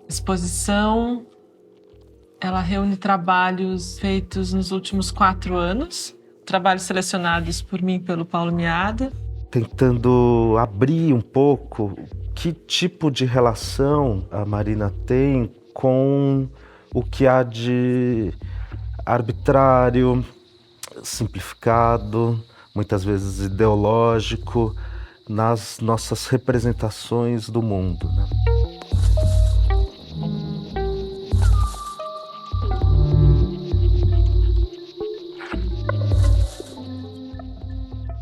Exposição, ela reúne trabalhos feitos nos últimos 4 anos, trabalhos selecionados por mim e pelo Paulo Miada. Tentando abrir um pouco que tipo de relação a Marina tem com o que há de arbitrário, simplificado, muitas vezes ideológico, nas nossas representações do mundo, né?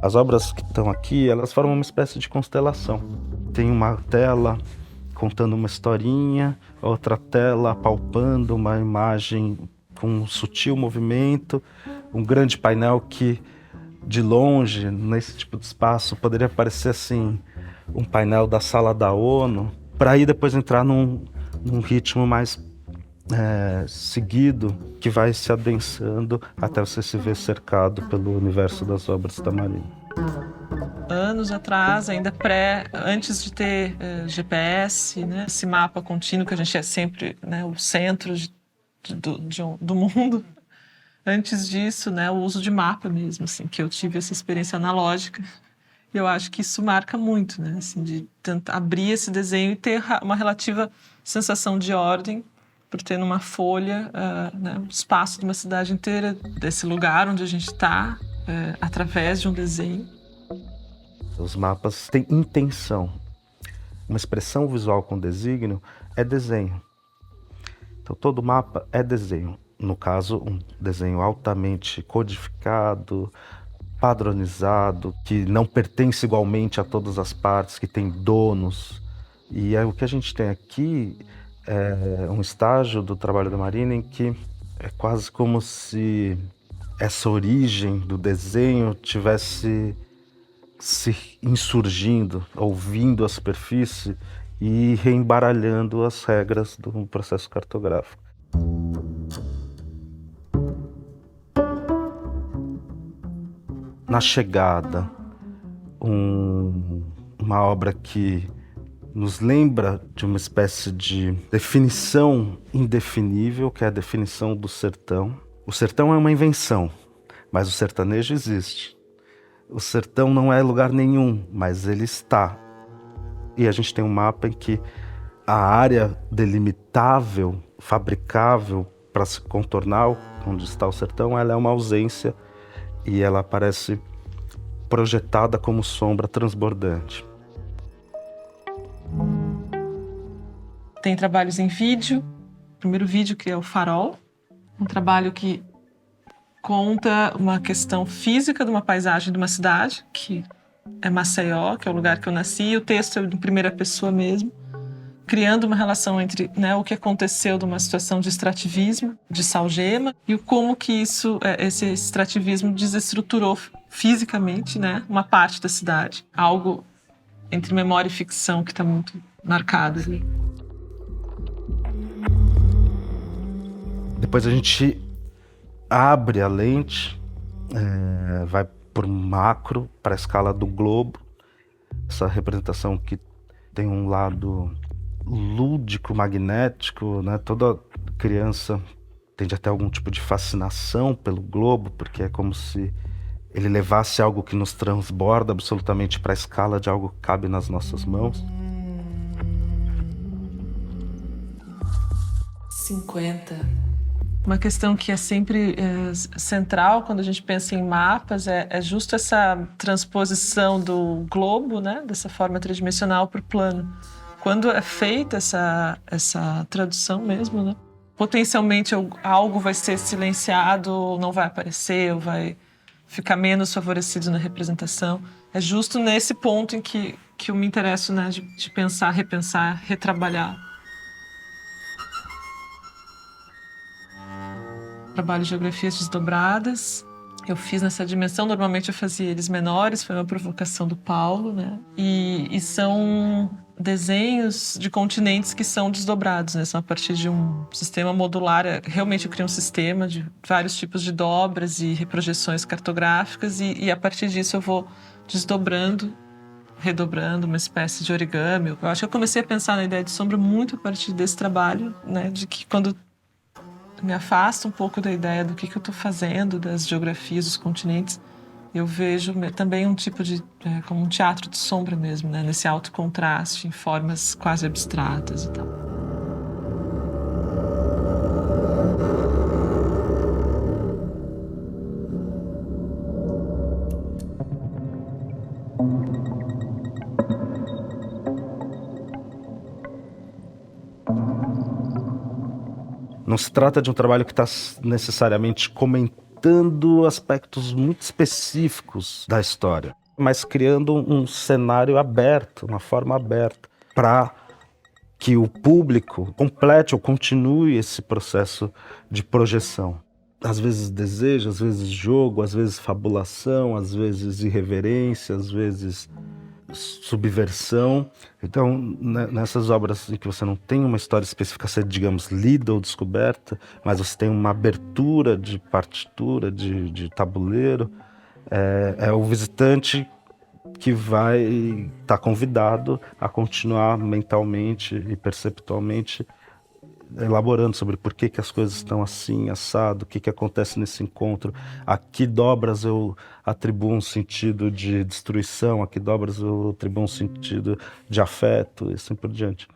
As obras que estão aqui, elas formam uma espécie de constelação. Tem uma tela contando uma historinha, outra tela apalpando uma imagem com um sutil movimento, um grande painel que, de longe, nesse tipo de espaço, poderia parecer assim, um painel da sala da ONU, para aí depois entrar num ritmo mais seguido, que vai se adensando até você se ver cercado pelo universo das obras da Marina. Anos atrás, ainda antes de ter GPS, né, esse mapa contínuo que a gente é sempre, né, o centro do mundo. Antes disso, né, o uso de mapa mesmo, assim, que eu tive essa experiência analógica. E eu acho que isso marca muito, né, assim, de tentar abrir esse desenho e ter uma relativa sensação de ordem, por ter numa folha né, um espaço de uma cidade inteira, desse lugar onde a gente está, através de um desenho. Os mapas têm intenção. Uma expressão visual com desígnio é desenho. Então todo mapa é desenho. No caso, um desenho altamente codificado, padronizado, que não pertence igualmente a todas as partes, que tem donos. E o que a gente tem aqui é um estágio do trabalho da Marina em que é quase como se essa origem do desenho tivesse se insurgindo, ouvindo a superfície e reembaralhando as regras do processo cartográfico. Na chegada, uma obra que nos lembra de uma espécie de definição indefinível, que é a definição do sertão. O sertão é uma invenção, mas o sertanejo existe. O sertão não é lugar nenhum, mas ele está. E a gente tem um mapa em que a área delimitável, fabricável para se contornar onde está o sertão, ela é uma ausência e ela aparece projetada como sombra transbordante. Tem trabalhos em vídeo. O primeiro vídeo, que é o Farol, um trabalho que conta uma questão física de uma paisagem de uma cidade, que é Maceió, que é o lugar que eu nasci, e o texto é de primeira pessoa mesmo, criando uma relação entre, né, o que aconteceu de uma situação de extrativismo, de salgema, e como que esse extrativismo desestruturou fisicamente, né, uma parte da cidade. Algo entre memória e ficção que está muito marcado ali. Depois a gente abre a lente, vai por macro, para a escala do globo. Essa representação que tem um lado lúdico, magnético, né? Toda criança tende a ter algum tipo de fascinação pelo globo, porque é como se ele levasse algo que nos transborda absolutamente para a escala de algo que cabe nas nossas mãos. 50. Uma questão que é sempre central quando a gente pensa em mapas é justo essa transposição do globo, né, dessa forma tridimensional para o plano. Quando é feita essa tradução mesmo, né, potencialmente algo vai ser silenciado, ou não vai aparecer, ou vai ficar menos favorecido na representação. É justo nesse ponto em que eu me interesso, né, de pensar, repensar, retrabalhar. Trabalho geografias desdobradas. Eu fiz nessa dimensão, normalmente eu fazia eles menores, foi uma provocação do Paulo, né? E são desenhos de continentes que são desdobrados, né? São a partir de um sistema modular. Realmente eu criei um sistema de vários tipos de dobras e reprojeções cartográficas e a partir disso eu vou desdobrando redobrando uma espécie de origami. Eu acho que eu comecei a pensar na ideia de sombra muito a partir desse trabalho, né, de que quando me afasto um pouco da ideia do que eu estou fazendo, das geografias, dos continentes, eu vejo também um tipo de, como um teatro de sombra mesmo, né, nesse alto contraste, em formas quase abstratas e tal. Não se trata de um trabalho que está necessariamente comentando aspectos muito específicos da história, mas criando um cenário aberto, uma forma aberta, para que o público complete ou continue esse processo de projeção. Às vezes desejo, às vezes jogo, às vezes fabulação, às vezes irreverência, às vezes subversão. Então, nessas obras em que você não tem uma história específica a ser, digamos, lida ou descoberta, mas você tem uma abertura de partitura, de tabuleiro, é o visitante que vai estar convidado a continuar mentalmente e perceptualmente elaborando sobre por que as coisas estão assim, assado, o que acontece nesse encontro, a que dobras eu atribuo um sentido de destruição, a que dobras eu atribuo um sentido de afeto e assim por diante.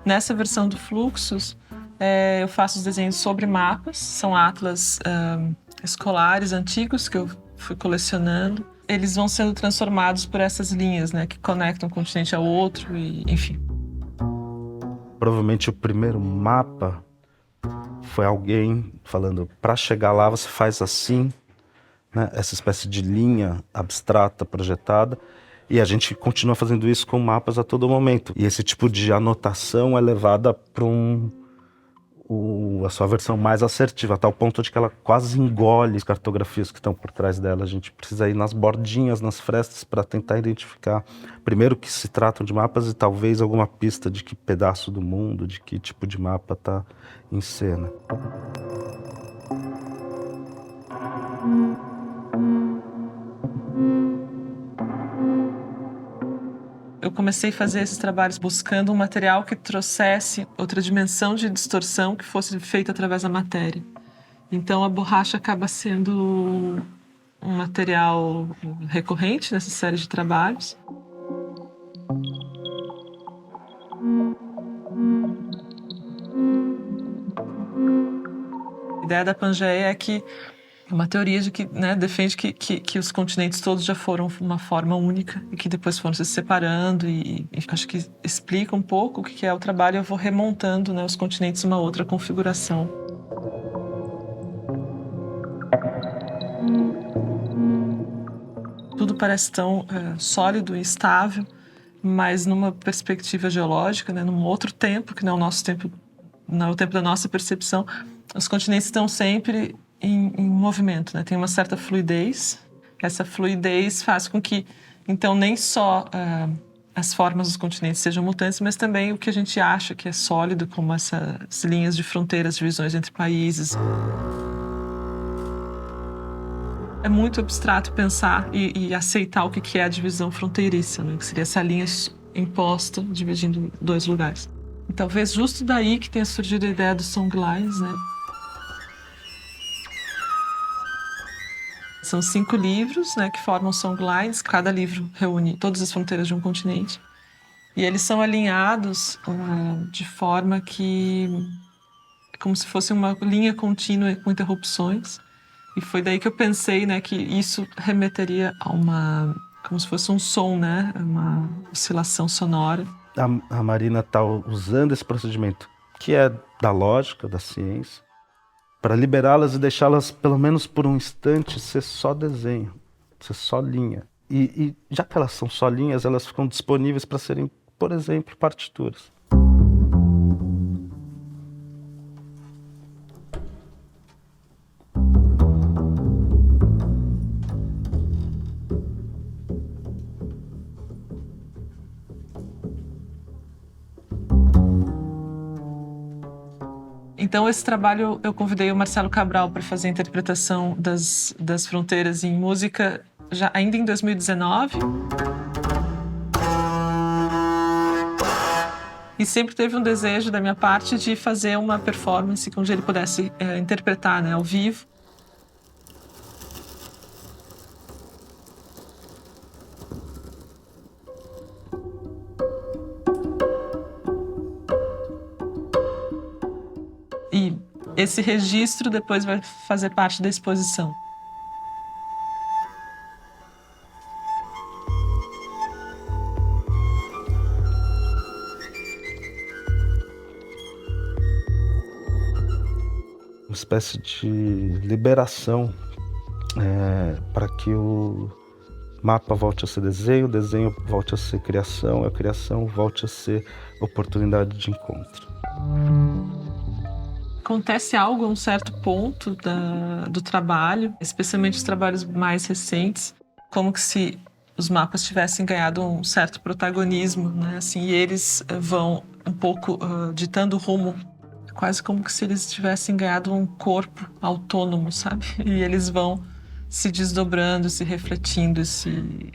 Nessa versão do Fluxos, eu faço os desenhos sobre mapas, são atlas escolares antigos que eu fui colecionando. Eles vão sendo transformados por essas linhas, né, que conectam um continente ao outro, e, enfim. Provavelmente o primeiro mapa foi alguém falando, para chegar lá você faz assim, né, essa espécie de linha abstrata projetada, e a gente continua fazendo isso com mapas a todo momento. E esse tipo de anotação é levada para a sua versão mais assertiva, a tal ponto de que ela quase engole as cartografias que estão por trás dela. A gente precisa ir nas bordinhas, nas frestas, para tentar identificar, primeiro, que se tratam de mapas e talvez alguma pista de que pedaço do mundo, de que tipo de mapa está em cena. Eu comecei a fazer esses trabalhos buscando um material que trouxesse outra dimensão de distorção que fosse feita através da matéria. Então a borracha acaba sendo um material recorrente nessa série de trabalhos. A ideia da Pangeia é que uma teoria de que, né, defende que os continentes todos já foram uma forma única e que depois foram se separando, e acho que explica um pouco o que é o trabalho. Eu vou remontando, né, os continentes em uma outra configuração. Tudo parece tão sólido e estável, mas numa perspectiva geológica, né, num outro tempo, que não é o nosso tempo, não é o tempo da nossa percepção. Os continentes estão sempre em movimento, né? Tem uma certa fluidez. Essa fluidez faz com que, então, nem só as formas dos continentes sejam mutantes, mas também o que a gente acha que é sólido, como essas linhas de fronteiras, divisões entre países. É muito abstrato pensar e aceitar o que é a divisão fronteiriça, né? Que seria essa linha imposta dividindo dois lugares. E talvez justo daí que tenha surgido a ideia dos songlines, né? São 5 livros, né, que formam songlines. Cada livro reúne todas as fronteiras de um continente. E eles são alinhados de forma que como se fosse uma linha contínua com interrupções. E foi daí que eu pensei, né, que isso remeteria a como se fosse um som, né, uma oscilação sonora. A Marina está usando esse procedimento, que é da lógica, da ciência, para liberá-las e deixá-las, pelo menos por um instante, ser só desenho, ser só linha. E já que elas são só linhas, elas ficam disponíveis para serem, por exemplo, partituras. Então, esse trabalho eu convidei o Marcelo Cabral para fazer a interpretação das fronteiras em música ainda em 2019. E sempre teve um desejo da minha parte de fazer uma performance onde ele pudesse interpretar, né, ao vivo. E esse registro depois vai fazer parte da exposição. Uma espécie de liberação para que o mapa volte a ser desenho, o desenho volte a ser criação, a criação volte a ser oportunidade de encontro. Acontece algo a um certo ponto do trabalho, especialmente os trabalhos mais recentes, como que se os mapas tivessem ganhado um certo protagonismo, né? Assim, e eles vão um pouco ditando o rumo, quase como que se eles tivessem ganhado um corpo autônomo, sabe? E eles vão se desdobrando, se refletindo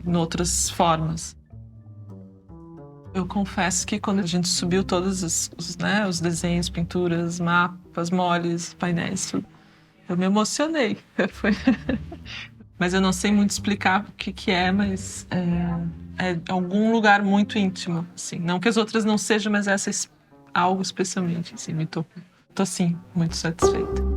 em outras formas. Eu confesso que quando a gente subiu todos os desenhos, pinturas, mapas, moles, painéis, tudo, eu me emocionei. Mas eu não sei muito explicar o que é, mas é algum lugar muito íntimo, assim. Não que as outras não sejam, mas essa algo especialmente, assim, me tocou. Tô, sim, muito satisfeita.